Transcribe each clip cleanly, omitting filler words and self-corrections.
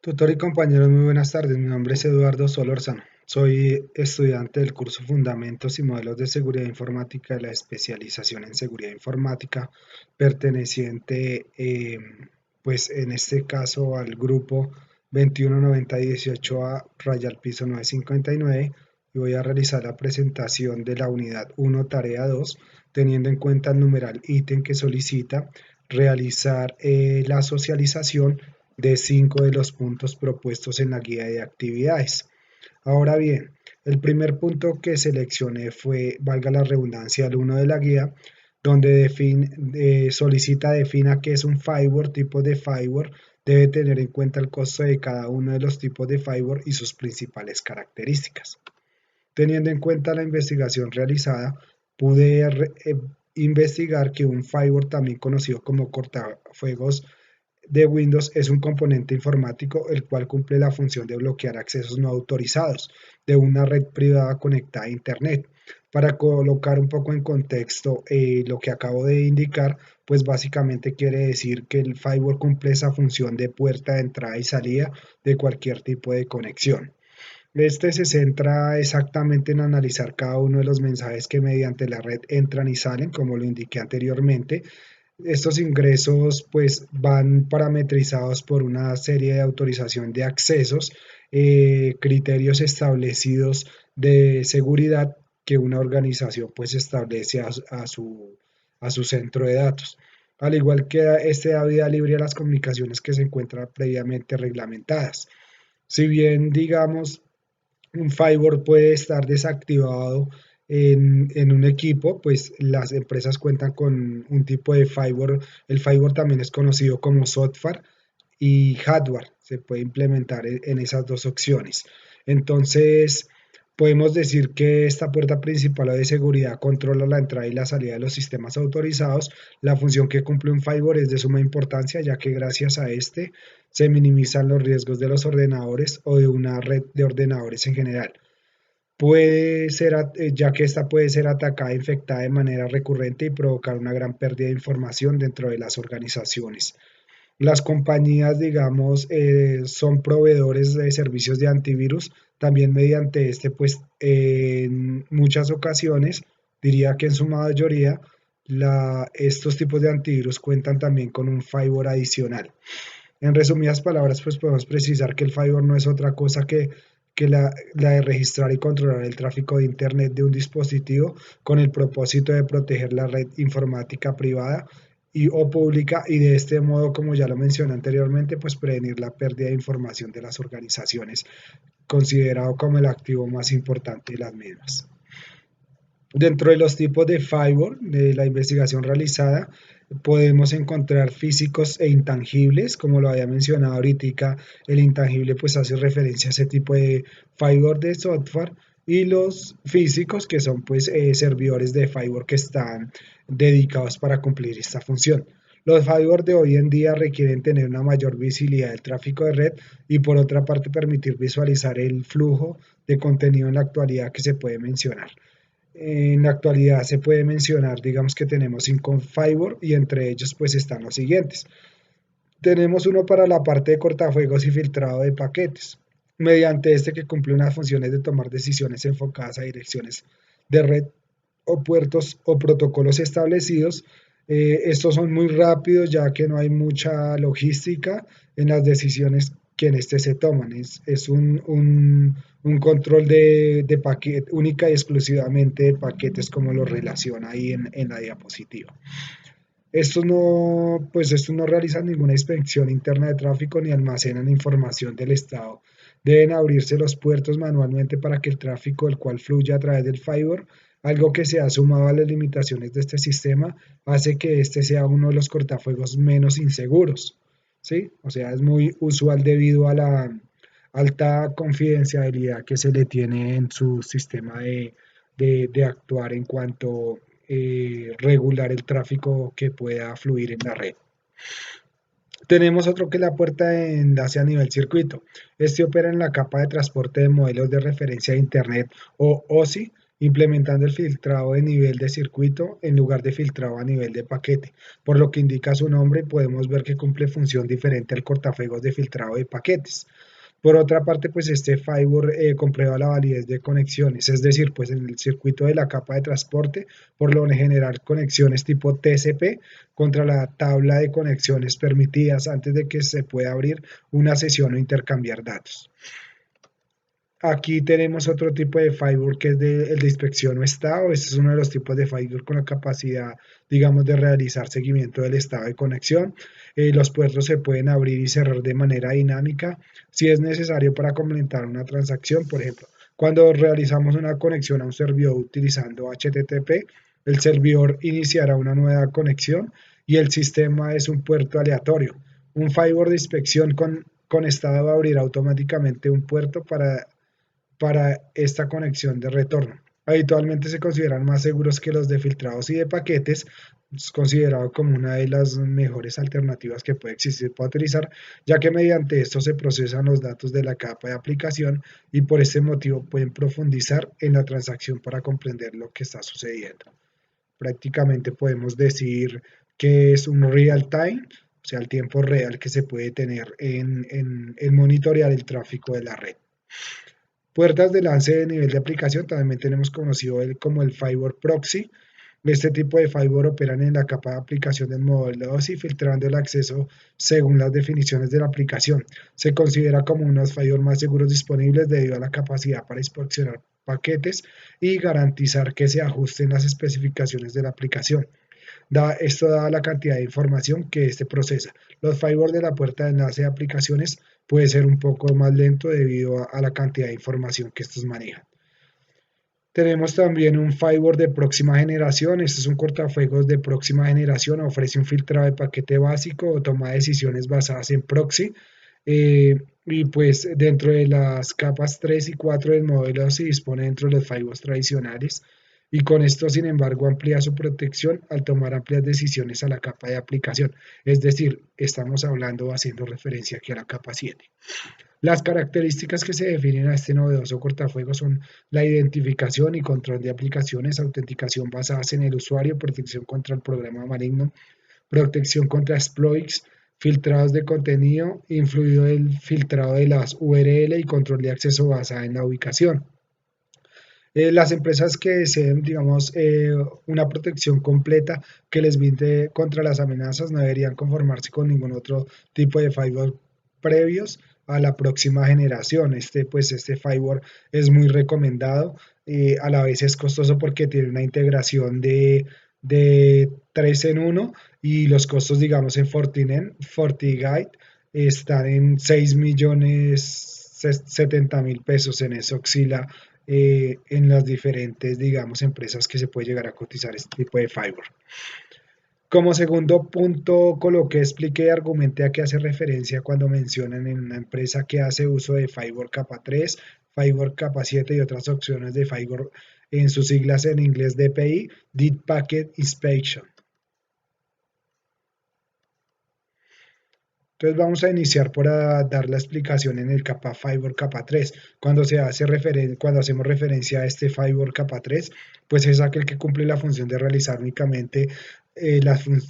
Tutor y compañeros, muy buenas tardes. Mi nombre es Eduardo Solórzano. Soy estudiante del curso Fundamentos y Modelos de Seguridad Informática de la especialización en Seguridad Informática, perteneciente, pues en este caso al grupo 219018A, raya al piso 959, y voy a realizar la presentación de la unidad 1, tarea 2, teniendo en cuenta el numeral ítem que solicita realizar la socialización de 5 de los puntos propuestos en la guía de actividades. Ahora bien, el primer punto que seleccioné fue, valga la redundancia, el 1 de la guía, donde solicita defina qué es un firewall, tipo de firewall, debe tener en cuenta el costo de cada uno de los tipos de firewall y sus principales características. Teniendo en cuenta la investigación realizada, pude investigar que un firewall, también conocido como cortafuegos de Windows, es un componente informático el cual cumple la función de bloquear accesos no autorizados de una red privada conectada a Internet. Para colocar un poco en contexto lo que acabo de indicar, pues básicamente quiere decir que el firewall cumple esa función de puerta de entrada y salida de cualquier tipo de conexión. Este se centra exactamente en analizar cada uno de los mensajes que mediante la red entran y salen, como lo indiqué anteriormente. Estos ingresos pues van parametrizados por una serie de autorización de accesos, criterios establecidos de seguridad que una organización pues establece a su centro de datos. Al igual que este da vida libre a las comunicaciones que se encuentran previamente reglamentadas. Si bien, digamos, un firewall puede estar desactivado en un equipo, pues las empresas cuentan con un tipo de firewall. El firewall también es conocido como software y hardware. Se puede implementar en esas dos opciones. Entonces, podemos decir que esta puerta principal de seguridad controla la entrada y la salida de los sistemas autorizados. La función que cumple un firewall es de suma importancia, ya que gracias a este se minimizan los riesgos de los ordenadores o de una red de ordenadores en general. Puede ser, ya que esta puede ser atacada e infectada de manera recurrente y provocar una gran pérdida de información dentro de las organizaciones. Las compañías, digamos, son proveedores de servicios de antivirus. También mediante este, pues en muchas ocasiones, diría que en su mayoría, estos tipos de antivirus cuentan también con un firewall adicional. En resumidas palabras, pues podemos precisar que el firewall no es otra cosa que la de registrar y controlar el tráfico de Internet de un dispositivo con el propósito de proteger la red informática privada o pública, y de este modo, como ya lo mencioné anteriormente, pues prevenir la pérdida de información de las organizaciones, considerado como el activo más importante de las mismas. Dentro de los tipos de firewall de la investigación realizada, podemos encontrar físicos e intangibles, como lo había mencionado ahorita. El intangible pues hace referencia a ese tipo de firewall de software, y los físicos, que son pues servidores de firewall que están dedicados para cumplir esta función. Los firewall de hoy en día requieren tener una mayor visibilidad del tráfico de red, y por otra parte permitir visualizar el flujo de contenido en la actualidad que se puede mencionar. En la actualidad se puede mencionar, digamos que tenemos 5 firewall, y entre ellos pues están los siguientes. Tenemos uno para la parte de cortafuegos y filtrado de paquetes, mediante este que cumple unas funciones de tomar decisiones enfocadas a direcciones de red o puertos o protocolos establecidos. Estos son muy rápidos, ya que no hay mucha logística en las decisiones que en este se toman. Es un control de paquete única y exclusivamente de paquetes, como lo relaciona ahí en la diapositiva. Estos no realizan ninguna inspección interna de tráfico ni almacenan información del estado. Deben abrirse los puertos manualmente para que el tráfico del cual fluya a través del firewall. Algo que se ha sumado a las limitaciones de este sistema hace que este sea uno de los cortafuegos menos inseguros, ¿sí? O sea, es muy usual debido a la alta confidencialidad que se le tiene en su sistema de actuar en cuanto regular el tráfico que pueda fluir en la red. Tenemos otro que es la puerta de enlace a nivel circuito. Este opera en la capa de transporte de modelos de referencia de Internet, o OSI, implementando el filtrado de nivel de circuito en lugar de filtrado a nivel de paquete. Por lo que indica su nombre, podemos ver que cumple función diferente al cortafuegos de filtrado de paquetes. Por otra parte, pues este firewall comprueba la validez de conexiones, es decir, pues en el circuito de la capa de transporte, por lo general conexiones tipo TCP contra la tabla de conexiones permitidas antes de que se pueda abrir una sesión o intercambiar datos. Aquí tenemos otro tipo de firewall que es el de inspección o estado. Este es uno de los tipos de firewall con la capacidad, digamos, de realizar seguimiento del estado de conexión. Los puertos se pueden abrir y cerrar de manera dinámica si es necesario para completar una transacción. Por ejemplo, cuando realizamos una conexión a un servidor utilizando HTTP, el servidor iniciará una nueva conexión y el sistema es un puerto aleatorio. Un firewall de inspección con estado va a abrir automáticamente un puerto para esta conexión de retorno. Habitualmente se consideran más seguros que los de filtrados y de paquetes, es considerado como una de las mejores alternativas que puede existir para utilizar, ya que mediante esto se procesan los datos de la capa de aplicación y por este motivo pueden profundizar en la transacción para comprender lo que está sucediendo. Prácticamente podemos decir que es un real time, o sea, el tiempo real que se puede tener en monitorear el tráfico de la red. Puertas de lance de nivel de aplicación, también tenemos conocido como el firewall proxy. Este tipo de firewall operan en la capa de aplicación del modelo OSI, filtrando el acceso según las definiciones de la aplicación. Se considera como uno de los firewall más seguros disponibles debido a la capacidad para inspeccionar paquetes y garantizar que se ajusten las especificaciones de la aplicación. Esto da la cantidad de información que este procesa. Los firewall de la puerta de enlace de aplicaciones puede ser un poco más lento debido a la cantidad de información que estos manejan. Tenemos también un firewall de próxima generación. Este es un cortafuegos de próxima generación. Ofrece un filtrado de paquete básico o toma decisiones basadas en proxy. Y pues dentro de las capas 3 y 4 del modelo se dispone dentro de los firewalls tradicionales y con esto, sin embargo, amplía su protección al tomar amplias decisiones a la capa de aplicación. Es decir, estamos hablando haciendo referencia aquí a la capa 7. Las características que se definen a este novedoso cortafuegos son la identificación y control de aplicaciones, autenticación basadas en el usuario, protección contra el programa maligno, protección contra exploits, filtrados de contenido, influido el filtrado de las URL y control de acceso basada en la ubicación. Las empresas que deseen, digamos, una protección completa que les brinde contra las amenazas no deberían conformarse con ningún otro tipo de firewall previos a la próxima generación. Este firewall es muy recomendado, a la vez es costoso porque tiene una integración de 3 en 1 y los costos, digamos, en FortiGate están en 6 millones 70 mil pesos. En eso oscila en las diferentes, digamos, empresas que se puede llegar a cotizar este tipo de firewall. Como segundo punto, coloqué, expliqué y argumenté a qué hace referencia cuando mencionan en una empresa que hace uso de firewall capa 3, firewall capa 7 y otras opciones de firewall en sus siglas en inglés DPI, Deep Packet Inspection. Entonces vamos a iniciar por dar la explicación en el capa firewall capa 3. Cuando hacemos referencia a este firewall capa 3, pues es aquel que cumple la función de realizar únicamente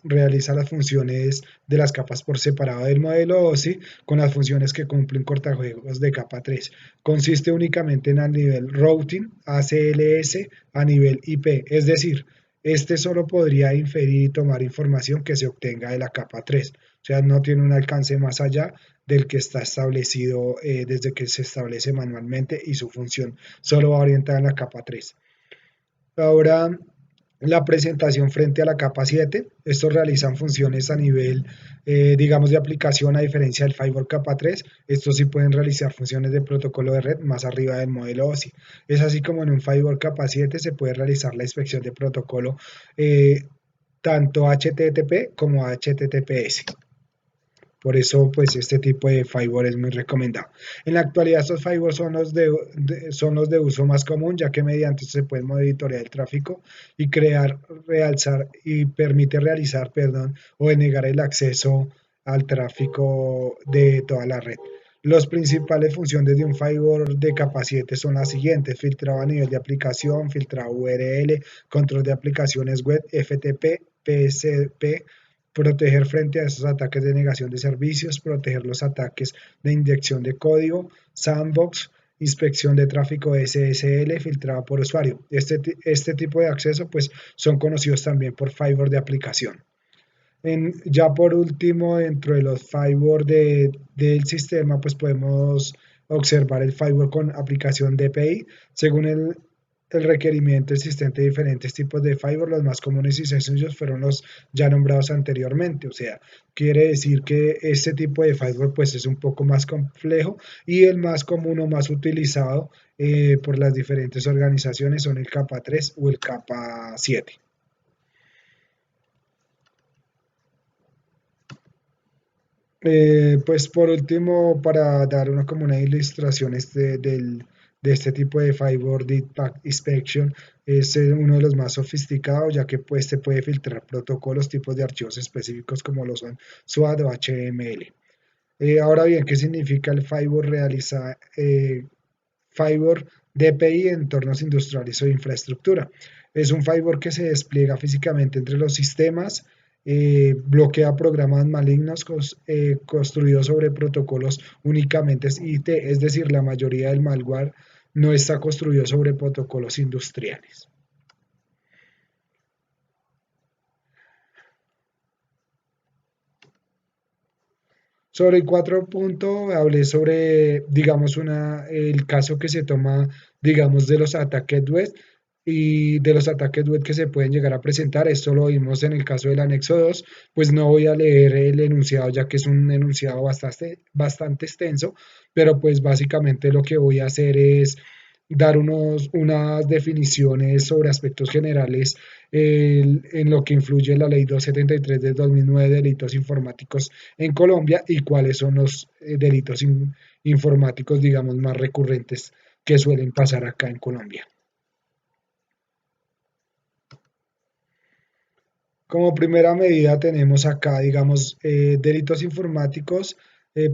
realiza las funciones de las capas por separado del modelo OSI con las funciones que cumplen cortafuegos de capa 3. Consiste únicamente en el nivel routing, ACLS, a nivel IP, es decir, este solo podría inferir y tomar información que se obtenga de la capa 3. O sea, no tiene un alcance más allá del que está establecido desde que se establece manualmente y su función solo va orientada en la capa 3. Ahora, la presentación frente a la capa 7. Estos realizan funciones a nivel, digamos, de aplicación a diferencia del firewall capa 3. Estos sí pueden realizar funciones de protocolo de red más arriba del modelo OSI. Es así como en un firewall capa 7 se puede realizar la inspección de protocolo tanto HTTP como HTTPS. Por eso, pues, este tipo de firewall es muy recomendado. En la actualidad, estos firewalls son los de uso más común, ya que mediante se puede monitorear el tráfico y realzar y permite realizar, perdón, o denegar el acceso al tráfico de toda la red. Las principales funciones de un firewall de capa 7 son las siguientes: filtrado a nivel de aplicación, filtrado URL, control de aplicaciones web, FTP, PSP, proteger frente a esos ataques de negación de servicios, proteger los ataques de inyección de código, sandbox, inspección de tráfico SSL filtrado por usuario. Este tipo de acceso pues son conocidos también por firewall de aplicación. Ya por último, dentro de los firewall del sistema, pues podemos observar el firewall con aplicación DPI. Según el requerimiento existente de diferentes tipos de firewall, los más comunes y sencillos fueron los ya nombrados anteriormente. O sea, quiere decir que este tipo de firewall pues es un poco más complejo, y el más común o más utilizado por las diferentes organizaciones son el capa 3 o el capa 7. Pues por último, para dar como una ilustración de este tipo de Firewall Deep Path Inspection, es uno de los más sofisticados, ya que pues se puede filtrar protocolos, tipos de archivos específicos como lo son SWAT o HTML. Ahora bien, ¿qué significa el Firewall Firewall DPI en entornos industriales o de infraestructura? Es un firewall que se despliega físicamente entre los sistemas, bloquea programas malignos construidos sobre protocolos únicamente IT, es decir, la mayoría del malware no está construido sobre protocolos industriales. Sobre el 4 hablé sobre, digamos, el caso que se toma, digamos, de los ataques web y de los ataques web que se pueden llegar a presentar. Esto lo vimos en el caso del anexo 2. Pues no voy a leer el enunciado, ya que es un enunciado bastante extenso, pero pues básicamente lo que voy a hacer es dar unas definiciones sobre aspectos generales en lo que influye la ley 273 de 2009 de delitos informáticos en Colombia, y cuáles son los delitos informáticos, digamos, más recurrentes que suelen pasar acá en Colombia. Como primera medida tenemos acá, digamos, delitos informáticos.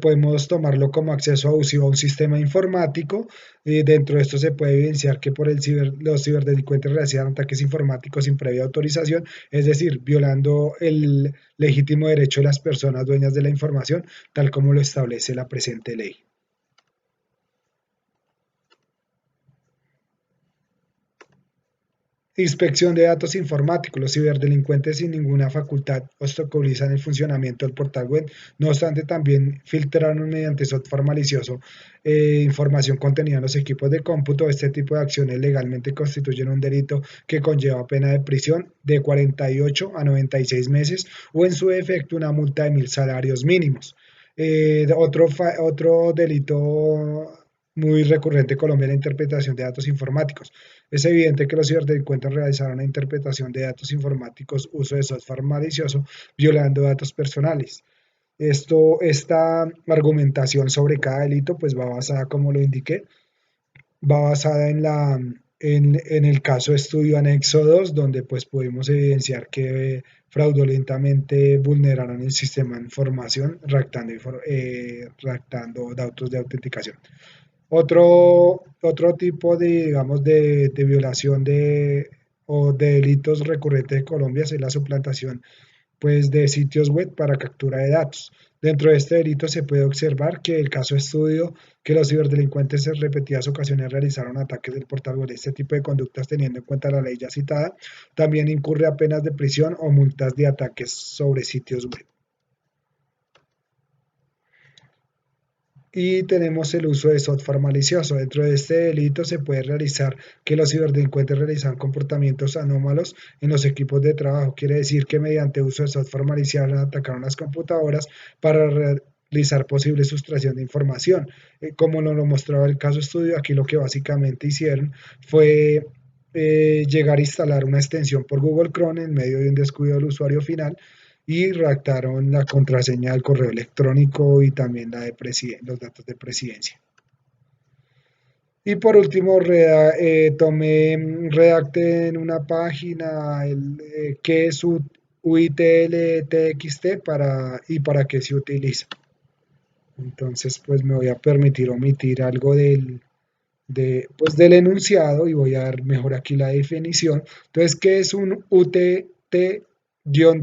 Podemos tomarlo como acceso abusivo a un sistema informático. Dentro de esto se puede evidenciar que los ciberdelincuentes realizan ataques informáticos sin previa autorización, es decir, violando el legítimo derecho de las personas dueñas de la información, tal como lo establece la presente ley. Inspección de datos informáticos. Los ciberdelincuentes sin ninguna facultad obstaculizan el funcionamiento del portal web. No obstante, también filtraron mediante software malicioso información contenida en los equipos de cómputo. Este tipo de acciones legalmente constituyen un delito que conlleva pena de prisión de 48 a 96 meses o en su defecto una multa de 1.000 salarios mínimos. Otro delito muy recurrente en Colombia es la interpretación de datos informáticos. Es evidente que los ciberdelincuentes realizaron una interpretación de datos informáticos, uso de software malicioso, violando datos personales. Esta argumentación sobre cada delito pues va basada, como lo indiqué, va basada en el caso estudio anexo 2, donde pues pudimos evidenciar que fraudulentamente vulneraron el sistema de información redactando datos de autenticación. Otro tipo de, digamos, de violación o de delitos recurrentes de Colombia es la suplantación pues, de sitios web para captura de datos. Dentro de este delito se puede observar que el caso estudio que los ciberdelincuentes en repetidas ocasiones realizaron ataques del portal web. Este tipo de conductas, teniendo en cuenta la ley ya citada, también incurre a penas de prisión o multas de ataques sobre sitios web. Y tenemos el uso de software malicioso. Dentro de este delito se puede realizar que los ciberdelincuentes realizan comportamientos anómalos en los equipos de trabajo. Quiere decir que mediante uso de software malicioso atacaron las computadoras para realizar posible sustracción de información. Como nos lo mostraba el caso estudio, aquí lo que básicamente hicieron fue llegar a instalar una extensión por Google Chrome en medio de un descuido del usuario final, y redactaron la contraseña del correo electrónico y también los datos de presidencia. Y por último, redacté en una página qué es UITL TXT y para qué se utiliza. Entonces, pues me voy a permitir omitir algo pues, del enunciado y voy a dar mejor aquí la definición. Entonces, ¿qué es un UTT-?